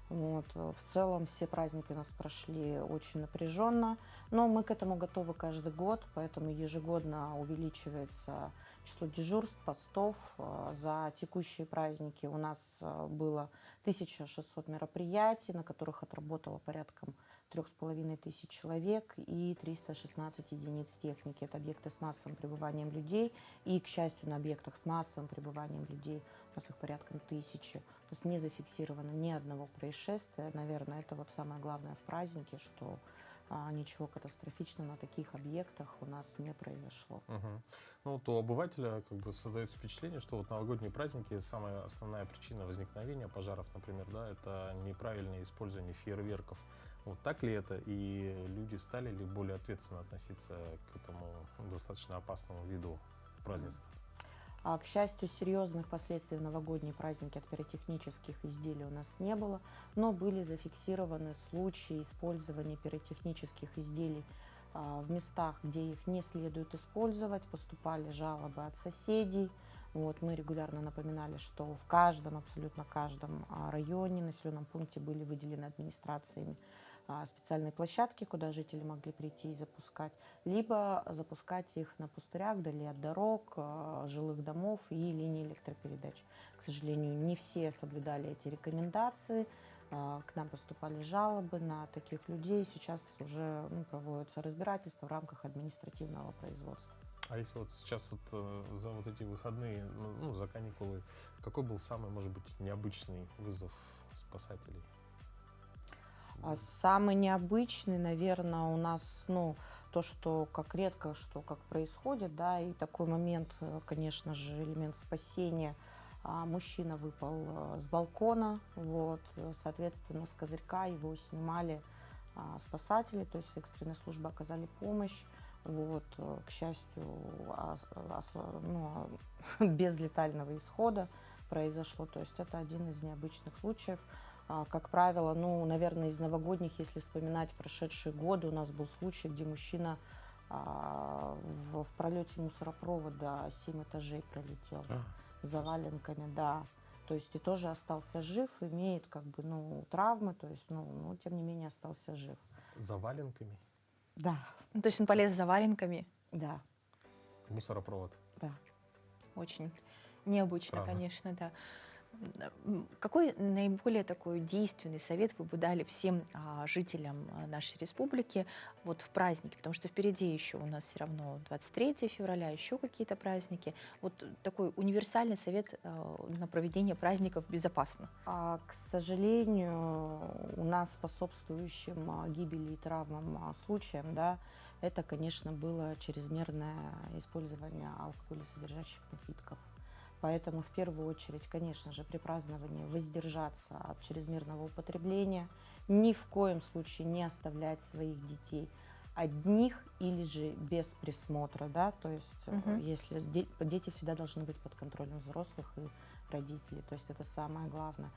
В целом все праздники у нас прошли очень напряженно, но мы к этому готовы каждый год, поэтому ежегодно увеличивается число дежурств, постов. За текущие праздники у нас было 1600 мероприятий, на которых отработало порядка 3500 человек и 316 единиц техники. Это объекты с массовым пребыванием людей. И, к счастью, на объектах с массовым пребыванием людей у нас их порядка 1000. То есть не зафиксировано ни одного происшествия. Наверное, это вот самое главное в празднике, что ничего катастрофичного на таких объектах у нас не произошло. Ну, вот у обывателя создается впечатление, что вот новогодние праздники, самая основная причина возникновения пожаров, например, да, это неправильное использование фейерверков. Вот так ли это? И люди стали ли более ответственно относиться к этому достаточно опасному виду празднества? К счастью, серьезных последствий в новогодние праздники от пиротехнических изделий у нас не было, но были зафиксированы случаи использования пиротехнических изделий в местах, где их не следует использовать. Поступали жалобы от соседей. Мы регулярно напоминали, что в каждом, абсолютно каждом районе, населенном пункте были выделены администрациями специальные площадки, куда жители могли прийти и запускать, либо запускать их на пустырях, вдали от дорог, жилых домов и линий электропередач. К сожалению, не все соблюдали эти рекомендации. К нам поступали жалобы на таких людей. Сейчас уже проводятся разбирательства в рамках административного производства. А если вот сейчас за вот эти выходные, за каникулы, какой был самый, может быть, необычный вызов спасателей? Самый необычный, наверное, у нас, то, что как редко, что как происходит, да, и такой момент, конечно же, элемент спасения. Мужчина выпал с балкона, соответственно, с козырька его снимали спасатели, то есть экстренные службы оказали помощь. К счастью, без летального исхода произошло, то есть это один из необычных случаев. Как правило, наверное, из новогодних, если вспоминать прошедшие годы, у нас был случай, где мужчина в пролете мусоропровода 7 этажей пролетел за валенками, да. То есть и тоже остался жив, имеет травмы, то есть, тем не менее остался жив. За валенками? Да. То есть он полез за валенками? Да. Мусоропровод? Да. очень необычно, Странно. конечно, да. Какой наиболее такой действенный совет вы бы дали всем жителям нашей республики вот в праздники? Потому что впереди еще у нас все равно 23 февраля, еще какие-то праздники. Вот такой универсальный совет на проведение праздников безопасно. К сожалению, у нас способствующим гибели и травмам случаям, да, это, конечно, было чрезмерное использование алкоголесодержащих напитков. Поэтому в первую очередь, конечно же, при праздновании воздержаться от чрезмерного употребления, ни в коем случае не оставлять своих детей одних или же без присмотра, да, то есть если дети всегда должны быть под контролем взрослых и родителей, то есть это самое главное.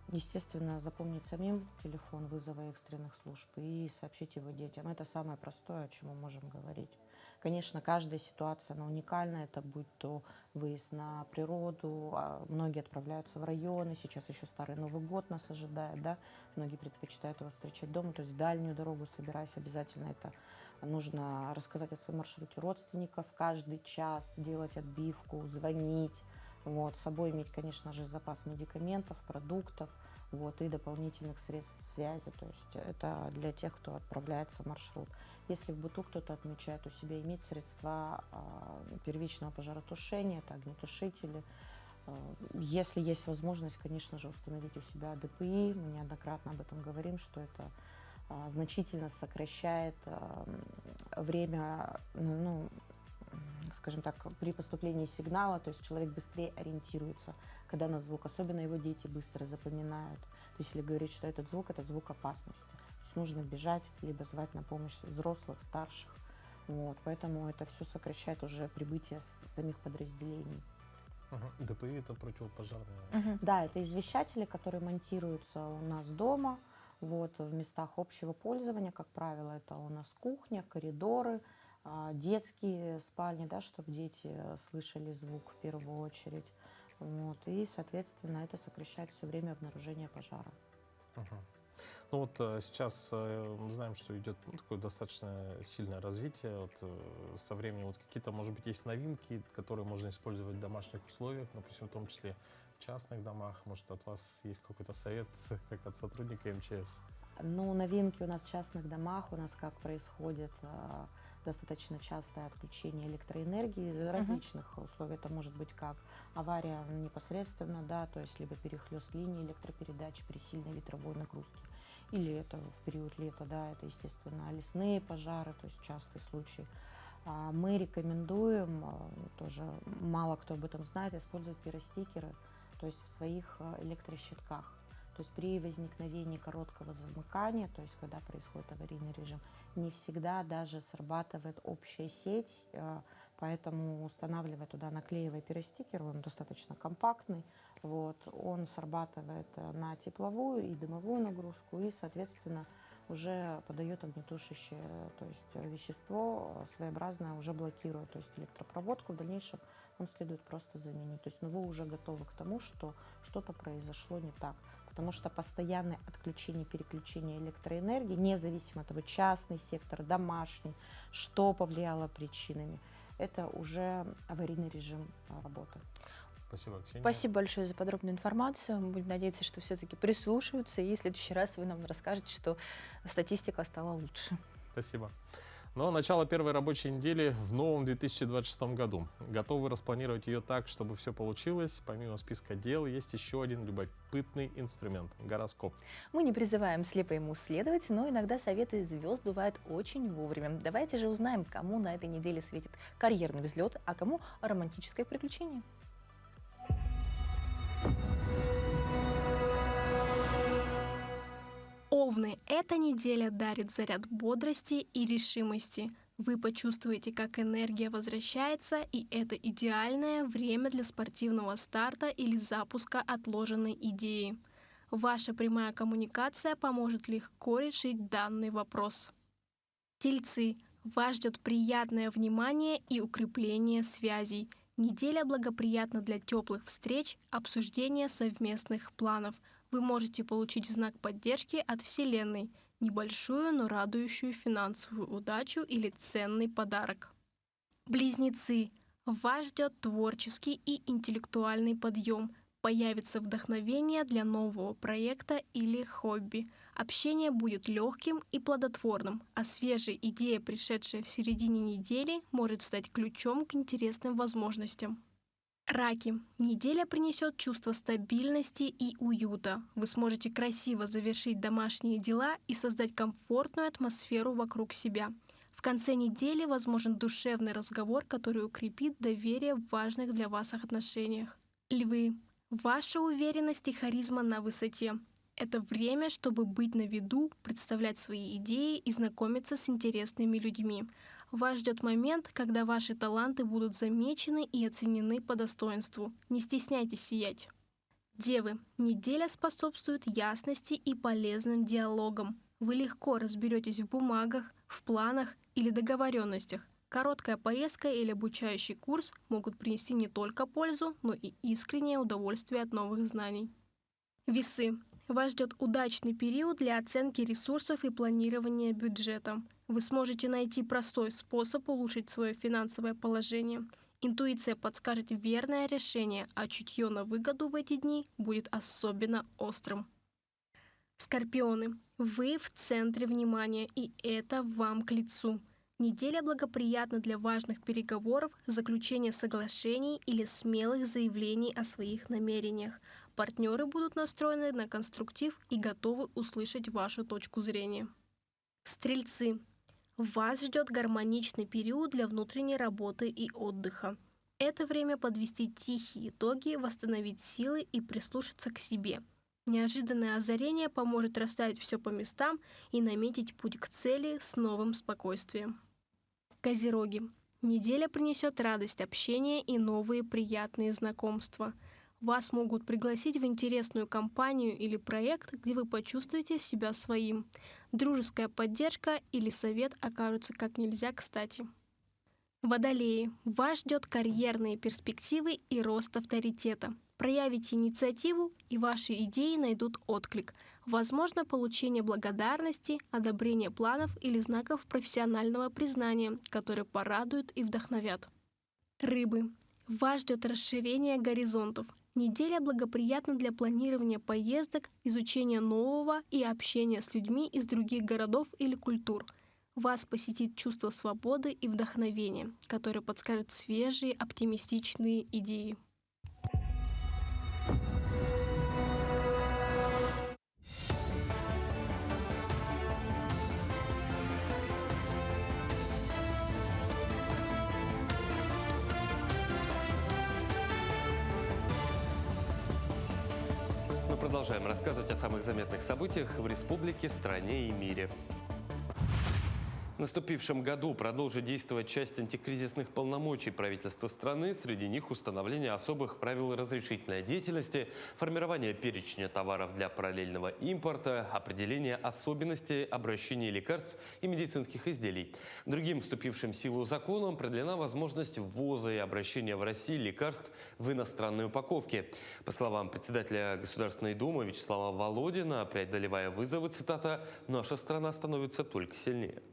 Естественно, запомнить самим телефон вызова экстренных служб и сообщить его детям. Это самое простое, о чем мы можем говорить. Конечно, каждая ситуация, она уникальна. Это будь то выезд на природу, многие отправляются в районы, сейчас еще Старый Новый год нас ожидает, да? Многие предпочитают его встречать дома, то есть дальнюю дорогу собираясь, обязательно это нужно рассказать о своем маршруте родственников, каждый час делать отбивку, звонить, вот, с собой иметь, конечно же, запас медикаментов, продуктов, вот, и дополнительных средств связи, то есть это для тех, кто отправляется в маршрут. Если в быту кто-то отмечает у себя, иметь средства первичного пожаротушения, это огнетушители. Если есть возможность, конечно же, установить у себя ДПИ, мы неоднократно об этом говорим, что это значительно сокращает время, ну, скажем так, при поступлении сигнала, то есть человек быстрее ориентируется, когда на звук, особенно его дети быстро запоминают. То есть если говорить, что этот звук опасности, то есть нужно бежать, либо звать на помощь взрослых, старших. Вот, поэтому это все сокращает уже прибытие самих подразделений. ДПИ — это противопожарные. Да, это извещатели, которые монтируются у нас дома, вот, в местах общего пользования, как правило, это у нас кухня, коридоры, детские спальни, да, чтобы дети слышали звук в первую очередь. Вот, и, соответственно, это сокращает все время обнаружения пожара. Ну вот сейчас мы знаем, что идет такое достаточно сильное развитие. Вот, со временем вот какие-то, может быть, есть новинки, которые можно использовать в домашних условиях, допустим, в том числе в частных домах. Может, от вас есть какой-то совет, как от сотрудника МЧС? Ну, новинки у нас в частных домах, у нас как происходит достаточно частое отключение электроэнергии в различных условиях. Это может быть как авария непосредственно, да, то есть либо перехлёст линии электропередач при сильной ветровой нагрузке, или это в период лета, да, это, естественно, лесные пожары, то есть частый случай. Мы рекомендуем, тоже мало кто об этом знает, использовать пиростикеры, то есть в своих электрощитках. То есть при возникновении короткого замыкания, то есть когда происходит аварийный режим, не всегда даже срабатывает общая сеть, поэтому устанавливая туда, наклеивая пиростикер, он достаточно компактный, вот, он срабатывает на тепловую и дымовую нагрузку и, соответственно, уже подает огнетушащее, то есть вещество своеобразное, уже блокирует, то есть электропроводку в дальнейшем он следует просто заменить. То есть, вы уже готовы к тому, что что-то произошло не так. Потому что постоянное отключение, переключение электроэнергии, независимо от того, частный сектор, домашний, что повлияло причинами, это уже аварийный режим работы. Спасибо, Ксения. Спасибо большое за подробную информацию. Будем надеяться, что все-таки прислушаются, и в следующий раз вы нам расскажете, что статистика стала лучше. Спасибо. Но начало первой рабочей недели в новом 2026 году. Готовы распланировать ее так, чтобы все получилось? Помимо списка дел, есть еще один любопытный инструмент – гороскоп. Мы не призываем слепо ему следовать, но иногда советы звезд бывают очень вовремя. Давайте же узнаем, кому на этой неделе светит карьерный взлет, а кому романтическое приключение. Овны, эта неделя дарит заряд бодрости и решимости. Вы почувствуете, как энергия возвращается, и это идеальное время для спортивного старта или запуска отложенной идеи. Ваша прямая коммуникация поможет легко решить данный вопрос. Тельцы, вас ждет приятное внимание и укрепление связей. Неделя благоприятна для теплых встреч, обсуждения совместных планов. Вы можете получить знак поддержки от Вселенной, небольшую, но радующую финансовую удачу или ценный подарок. Близнецы. Вас ждет творческий и интеллектуальный подъем. Появится вдохновение для нового проекта или хобби. Общение будет легким и плодотворным, а свежая идея, пришедшая в середине недели, может стать ключом к интересным возможностям. Раки. Неделя принесет чувство стабильности и уюта. Вы сможете красиво завершить домашние дела и создать комфортную атмосферу вокруг себя. В конце недели возможен душевный разговор, который укрепит доверие в важных для вас отношениях. Львы. Ваша уверенность и харизма на высоте. Это время, чтобы быть на виду, представлять свои идеи и знакомиться с интересными людьми. Вас ждет момент, когда ваши таланты будут замечены и оценены по достоинству. Не стесняйтесь сиять. Девы. Неделя способствует ясности и полезным диалогам. Вы легко разберетесь в бумагах, в планах или договоренностях. Короткая поездка или обучающий курс могут принести не только пользу, но и искреннее удовольствие от новых знаний. Весы. Вас ждет удачный период для оценки ресурсов и планирования бюджета. Вы сможете найти простой способ улучшить свое финансовое положение. Интуиция подскажет верное решение, а чутье на выгоду в эти дни будет особенно острым. Скорпионы. Вы в центре внимания, и это вам к лицу. Неделя благоприятна для важных переговоров, заключения соглашений или смелых заявлений о своих намерениях. Партнеры будут настроены на конструктив и готовы услышать вашу точку зрения. Стрельцы. Вас ждет гармоничный период для внутренней работы и отдыха. Это время подвести тихие итоги, восстановить силы и прислушаться к себе. Неожиданное озарение поможет расставить все по местам и наметить путь к цели с новым спокойствием. Козероги. Неделя принесет радость общения и новые приятные знакомства. Вас могут пригласить в интересную компанию или проект, где вы почувствуете себя своим. Дружеская поддержка или совет окажутся как нельзя кстати. Водолеи. Вас ждет карьерные перспективы и рост авторитета. Проявите инициативу, и ваши идеи найдут отклик. Возможно, получение благодарности, одобрение планов или знаков профессионального признания, которые порадуют и вдохновят. Рыбы. Вас ждет расширение горизонтов. Неделя благоприятна для планирования поездок, изучения нового и общения с людьми из других городов или культур. Вас посетит чувство свободы и вдохновения, которое подскажет свежие, оптимистичные идеи. Мы продолжаем рассказывать о самых заметных событиях в республике, стране и мире. В наступившем году продолжит действовать часть антикризисных полномочий правительства страны. Среди них установление особых правил разрешительной деятельности, формирование перечня товаров для параллельного импорта, определение особенностей обращения лекарств и медицинских изделий. Другим вступившим в силу законом продлена возможность ввоза и обращения в России лекарств в иностранной упаковке. По словам председателя Государственной Думы Вячеслава Володина, преодолевая вызовы, цитата, «наша страна становится только сильнее».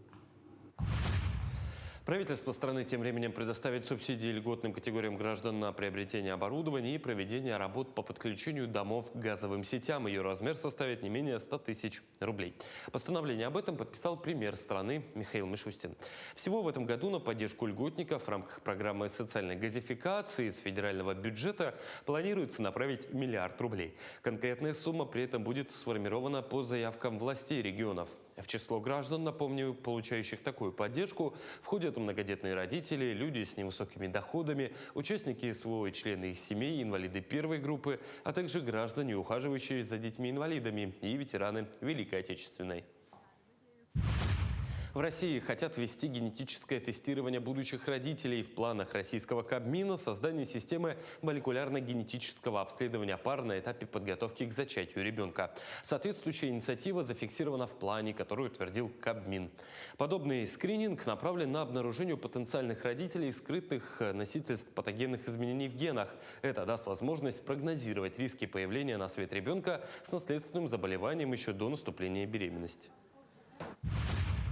Правительство страны тем временем предоставит субсидии льготным категориям граждан на приобретение оборудования и проведение работ по подключению домов к газовым сетям. Ее размер составит не менее 100 тысяч рублей. Постановление об этом подписал премьер страны Михаил Мишустин. Всего в этом году на поддержку льготников в рамках программы социальной газификации из федерального бюджета планируется направить 1 миллиард рублей. Конкретная сумма при этом будет сформирована по заявкам властей регионов. В число граждан, напомню, получающих такую поддержку, входят многодетные родители, люди с невысокими доходами, участники СВО и члены их семей, инвалиды первой группы, а также граждане, ухаживающие за детьми-инвалидами и ветераны Великой Отечественной. В России хотят ввести генетическое тестирование будущих родителей. В планах российского Кабмина создание системы молекулярно-генетического обследования пар на этапе подготовки к зачатию ребенка. Соответствующая инициатива зафиксирована в плане, который утвердил Кабмин. Подобный скрининг направлен на обнаружение у потенциальных родителей скрытых носительств патогенных изменений в генах. Это даст возможность прогнозировать риски появления на свет ребенка с наследственным заболеванием еще до наступления беременности.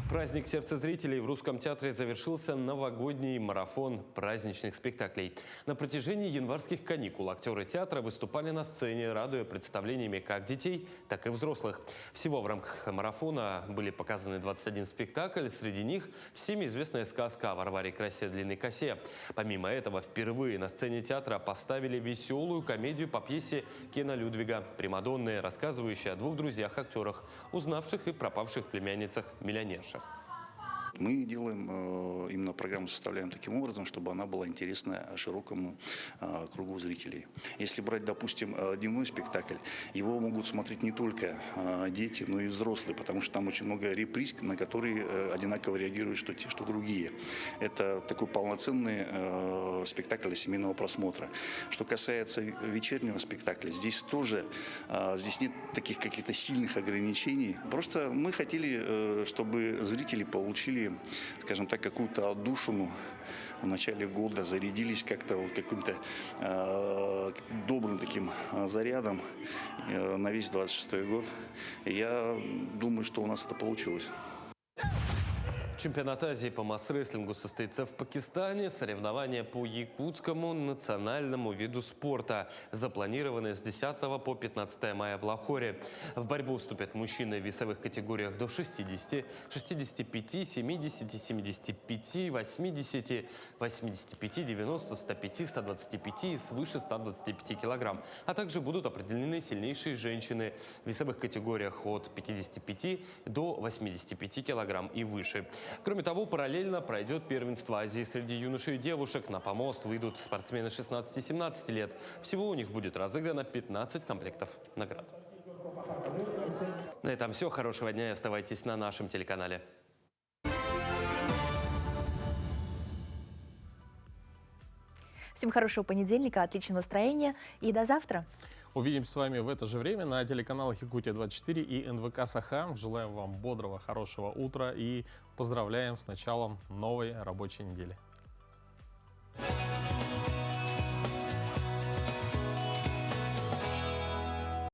Праздник в сердце зрителей в Русском театре завершился новогодний марафон праздничных спектаклей. На протяжении январских каникул актеры театра выступали на сцене, радуя представлениями как детей, так и взрослых. Всего в рамках марафона были показаны 21 спектакль, среди них всеми известная сказка о Варваре Красе длинной косе. Помимо этого, впервые на сцене театра поставили веселую комедию по пьесе Кена Людвига «Примадонны», рассказывающая о двух друзьях-актерах, узнавших и пропавших племянницах миллионерши. Мы делаем, именно программу составляем таким образом, чтобы она была интересна широкому кругу зрителей. Если брать, допустим, дневной спектакль, его могут смотреть не только дети, но и взрослые, потому что там очень много реприз, на которые одинаково реагируют что те, что другие. Это такой полноценный спектакль для семейного просмотра. Что касается вечернего спектакля, здесь тоже здесь нет таких каких-то сильных ограничений. Просто мы хотели, чтобы зрители получили, скажем так, какую-то отдушину в начале года, зарядились как-то вот каким-то добрым таким зарядом на весь 26-й год. И я думаю, что у нас это получилось. Чемпионат Азии по масс-рестлингу состоится в Пакистане. Соревнования по якутскому национальному виду спорта запланированы с 10 по 15 мая в Лахоре. В борьбу вступят мужчины в весовых категориях до 60, 65, 70, 75, 80, 85, 90, 105, 125 и свыше 125 килограмм. А также будут определены сильнейшие женщины в весовых категориях от 55 до 85 килограмм и выше. Кроме того, параллельно пройдет первенство Азии среди юношей и девушек. На помост выйдут спортсмены 16-17 лет. Всего у них будет разыграно 15 комплектов наград. На этом все. Хорошего дня и оставайтесь на нашем телеканале. Всем хорошего понедельника, отличного настроения и до завтра. Увидимся с вами в это же время на телеканалах Якутия-24 и НВК Саха. Желаем вам бодрого, хорошего утра и поздравляем с началом новой рабочей недели.